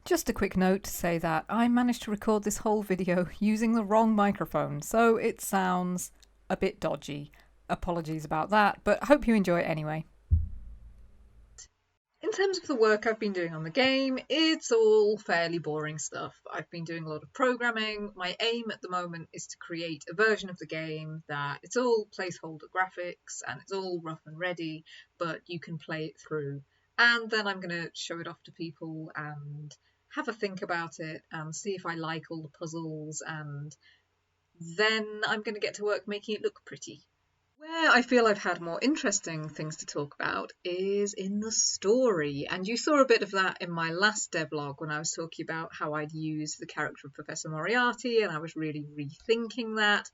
Just a quick note to say that I managed to record this whole video using the wrong microphone, so it sounds a bit dodgy. Apologies about that, but hope you enjoy it anyway. In terms of the work I've been doing on the game, it's all fairly boring stuff. I've been doing a lot of programming. My aim at the moment is to create a version of the game that it's all placeholder graphics and it's all rough and ready, but you can play it through. And then I'm going to show it off to people and have a think about it and see if I like all the puzzles, and then I'm going to get to work making it look pretty. Where I feel I've had more interesting things to talk about is in the story, and you saw a bit of that in my last devlog when I was talking about how I'd use the character of Professor Moriarty, and I was really rethinking that.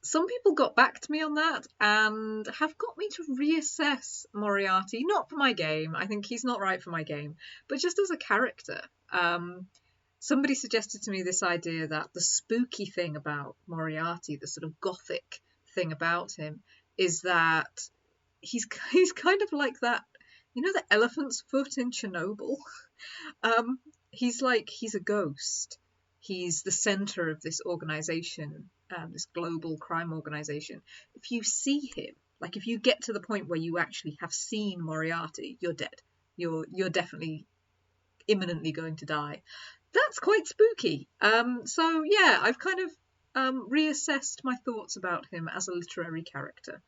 Some people got back to me on that and have got me to reassess Moriarty, not for my game, I think he's not right for my game, but just as a character. Somebody suggested to me this idea that the spooky thing about Moriarty, the sort of gothic thing about him, is that he's kind of like that, you know, the elephant's foot in Chernobyl. He's a ghost. He's the center of this organization, this global crime organization. If you see him, like if you get to the point where you actually have seen Moriarty, you're dead. You're definitely imminently going to die. That's quite spooky. So yeah, I've kind of reassessed my thoughts about him as a literary character.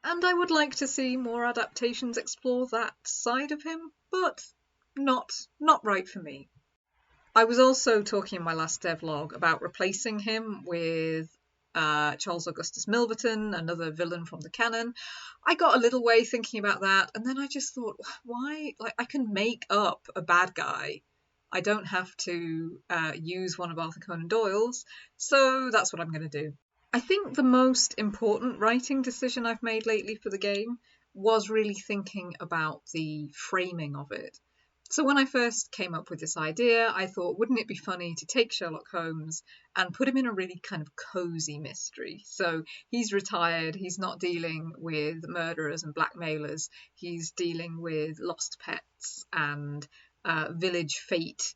And I would like to see more adaptations explore that side of him, but not right for me. I was also talking in my last devlog about replacing him with Charles Augustus Milverton, another villain from the canon. I got a little way thinking about that, and then I just thought, why? Like, I can make up a bad guy. I don't have to use one of Arthur Conan Doyle's, so that's what I'm going to do. I think the most important writing decision I've made lately for the game was really thinking about the framing of it. So when I first came up with this idea, I thought, wouldn't it be funny to take Sherlock Holmes and put him in a really kind of cozy mystery? So he's retired, he's not dealing with murderers and blackmailers, he's dealing with lost pets and village fate,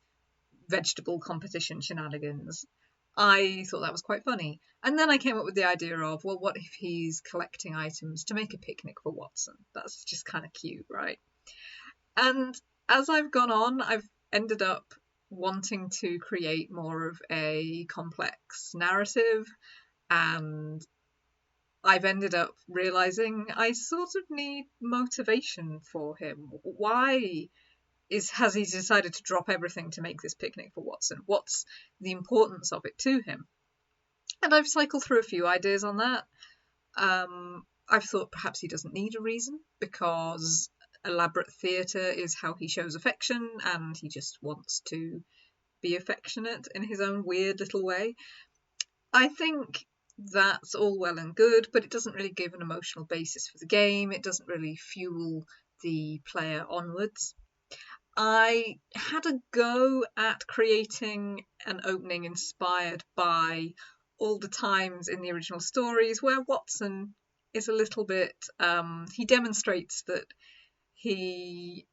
vegetable competition shenanigans. I thought that was quite funny. And then I came up with the idea of, well, what if he's collecting items to make a picnic for Watson? That's just kind of cute, right? And as I've gone on, I've ended up wanting to create more of a complex narrative, and I've ended up realizing I sort of need motivation for him. Why has he decided to drop everything to make this picnic for Watson? What's the importance of it to him? And I've cycled through a few ideas on that. I've thought perhaps he doesn't need a reason, because elaborate theatre is how he shows affection, and he just wants to be affectionate in his own weird little way. I think that's all well and good, but it doesn't really give an emotional basis for the game. It doesn't really fuel the player onwards. I had a go at creating an opening inspired by all the times in the original stories where Watson is a little bit, he demonstrates that he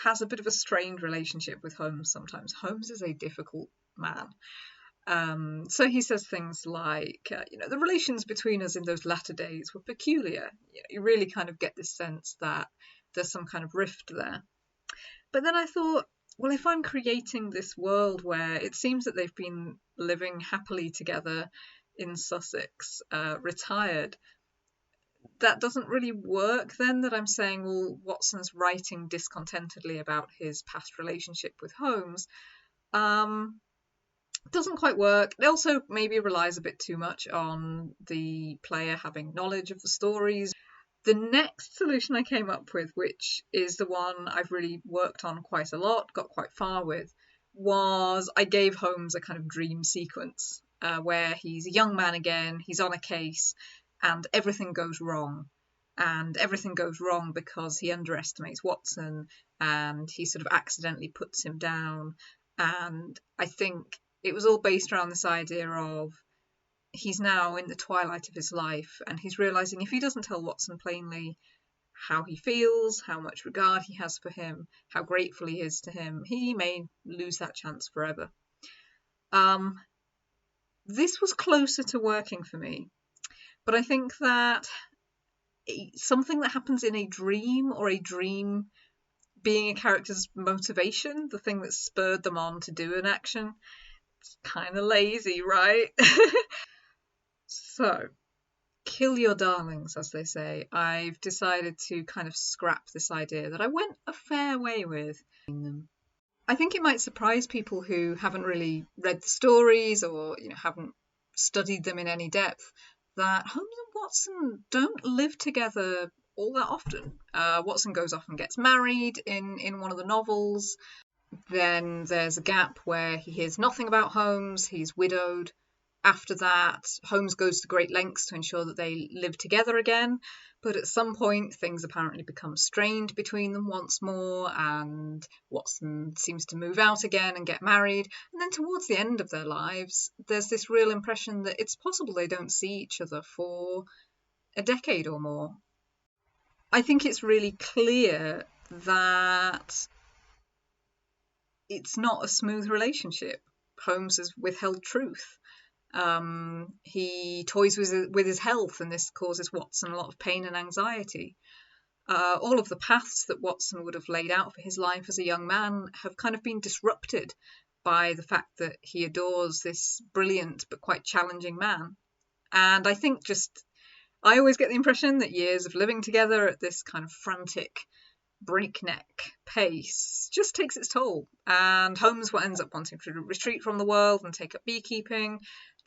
has a bit of a strained relationship with Holmes sometimes. Holmes is a difficult man. So he says things like, the relations between us in those latter days were peculiar. You really kind of get this sense that there's some kind of rift there. But then I thought, well, if I'm creating this world where it seems that they've been living happily together in Sussex, retired, that doesn't really work then, that I'm saying, well, Watson's writing discontentedly about his past relationship with Holmes. Doesn't quite work. It also maybe relies a bit too much on the player having knowledge of the stories. The next solution I came up with, which is the one I've really worked on quite a lot, got quite far with, was I gave Holmes a kind of dream sequence where he's a young man again, he's on a case, and everything goes wrong. And everything goes wrong because he underestimates Watson and he sort of accidentally puts him down. And I think it was all based around this idea of he's now in the twilight of his life and he's realising if he doesn't tell Watson plainly, how he feels, how much regard he has for him, how grateful he is to him, he may lose that chance forever. This was closer to working for me, but I think that something that happens in a dream, or a dream being a character's motivation, the thing that spurred them on to do an action, it's kind of lazy, right? So, kill your darlings, as they say. I've decided to kind of scrap this idea that I went a fair way with them. I think it might surprise people who haven't really read the stories, or haven't studied them in any depth, that Holmes and Watson don't live together all that often. Watson goes off and gets married in one of the novels. Then there's a gap where he hears nothing about Holmes. He's widowed. After that, Holmes goes to great lengths to ensure that they live together again, but at some point things apparently become strained between them once more, and Watson seems to move out again and get married, and then towards the end of their lives there's this real impression that it's possible they don't see each other for a decade or more. I think it's really clear that it's not a smooth relationship. Holmes has withheld truth. He toys with his health, and this causes Watson a lot of pain and anxiety. All of the paths that Watson would have laid out for his life as a young man have kind of been disrupted by the fact that he adores this brilliant but quite challenging man. And I think I always get the impression that years of living together at this kind of frantic, breakneck pace just takes its toll, and Holmes ends up wanting to retreat from the world and take up beekeeping.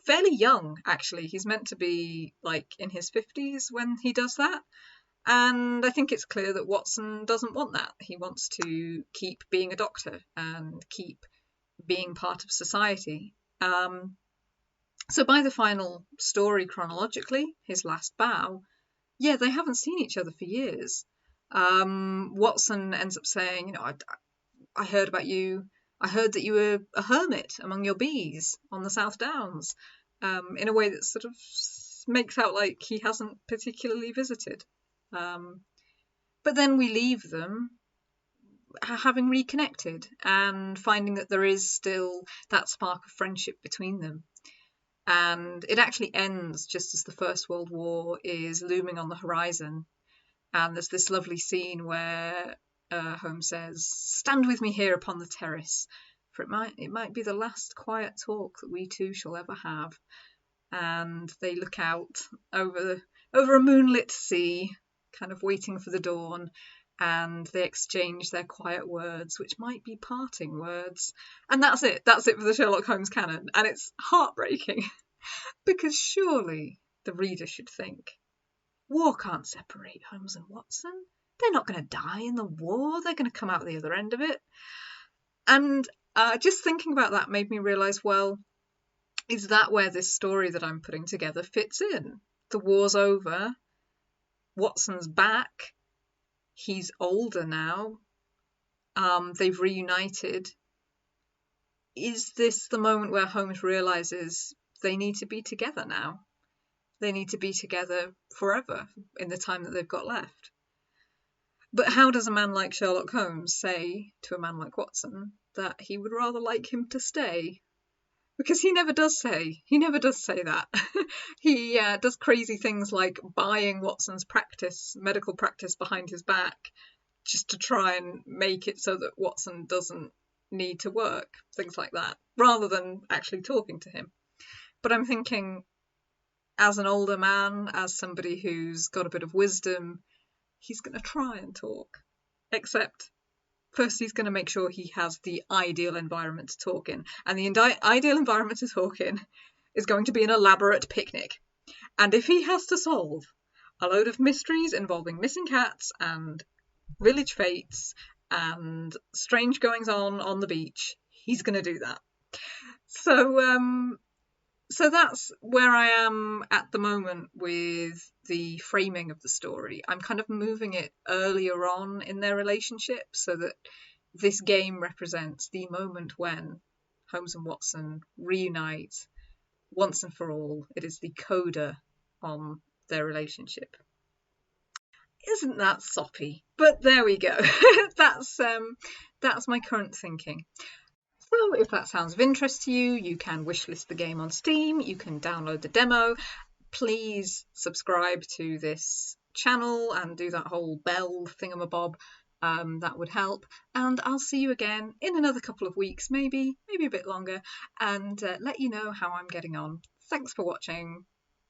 Fairly young, actually. He's meant to be in his 50s when he does that, and I think it's clear that Watson doesn't want that. He wants to keep being a doctor and keep being part of society. So by the final story chronologically, his last bow, they haven't seen each other for years. Watson ends up saying, I heard about you. I heard that you were a hermit among your bees on the South Downs, in a way that sort of makes out like he hasn't particularly visited. But then we leave them having reconnected and finding that there is still that spark of friendship between them. And it actually ends just as the First World War is looming on the horizon. And there's this lovely scene where Holmes says, "Stand with me here upon the terrace, for it might be the last quiet talk that we two shall ever have." And they look out over a moonlit sea, kind of waiting for the dawn, and they exchange their quiet words, which might be parting words. And that's it for the Sherlock Holmes canon. And it's heartbreaking, because surely the reader should think, war can't separate Holmes and Watson. They're not going to die in the war. They're going to come out the other end of it. And just thinking about that made me realise, well, is that where this story that I'm putting together fits in? The war's over. Watson's back. He's older now. They've reunited. Is this the moment where Holmes realises they need to be together now? They need to be together forever in the time that they've got left. But how does a man like Sherlock Holmes say to a man like Watson that he would rather like him to stay? Because he never does say that. He does crazy things like buying Watson's medical practice behind his back, just to try and make it so that Watson doesn't need to work, things like that, rather than actually talking to him. But I'm thinking, as an older man, as somebody who's got a bit of wisdom, he's going to try and talk. Except, first he's going to make sure he has the ideal environment to talk in. And the ideal environment to talk in is going to be an elaborate picnic. And if he has to solve a load of mysteries involving missing cats and village fates and strange goings-on the beach, he's going to do that. So that's where I am at the moment with the framing of the story. I'm kind of moving it earlier on in their relationship so that this game represents the moment when Holmes and Watson reunite once and for all. It is the coda on their relationship. Isn't that soppy? But there we go. That's my current thinking. So if that sounds of interest to you, you can wishlist the game on Steam, you can download the demo. Please subscribe to this channel and do that whole bell thingamabob. That would help. And I'll see you again in another couple of weeks, maybe a bit longer, and let you know how I'm getting on. Thanks for watching.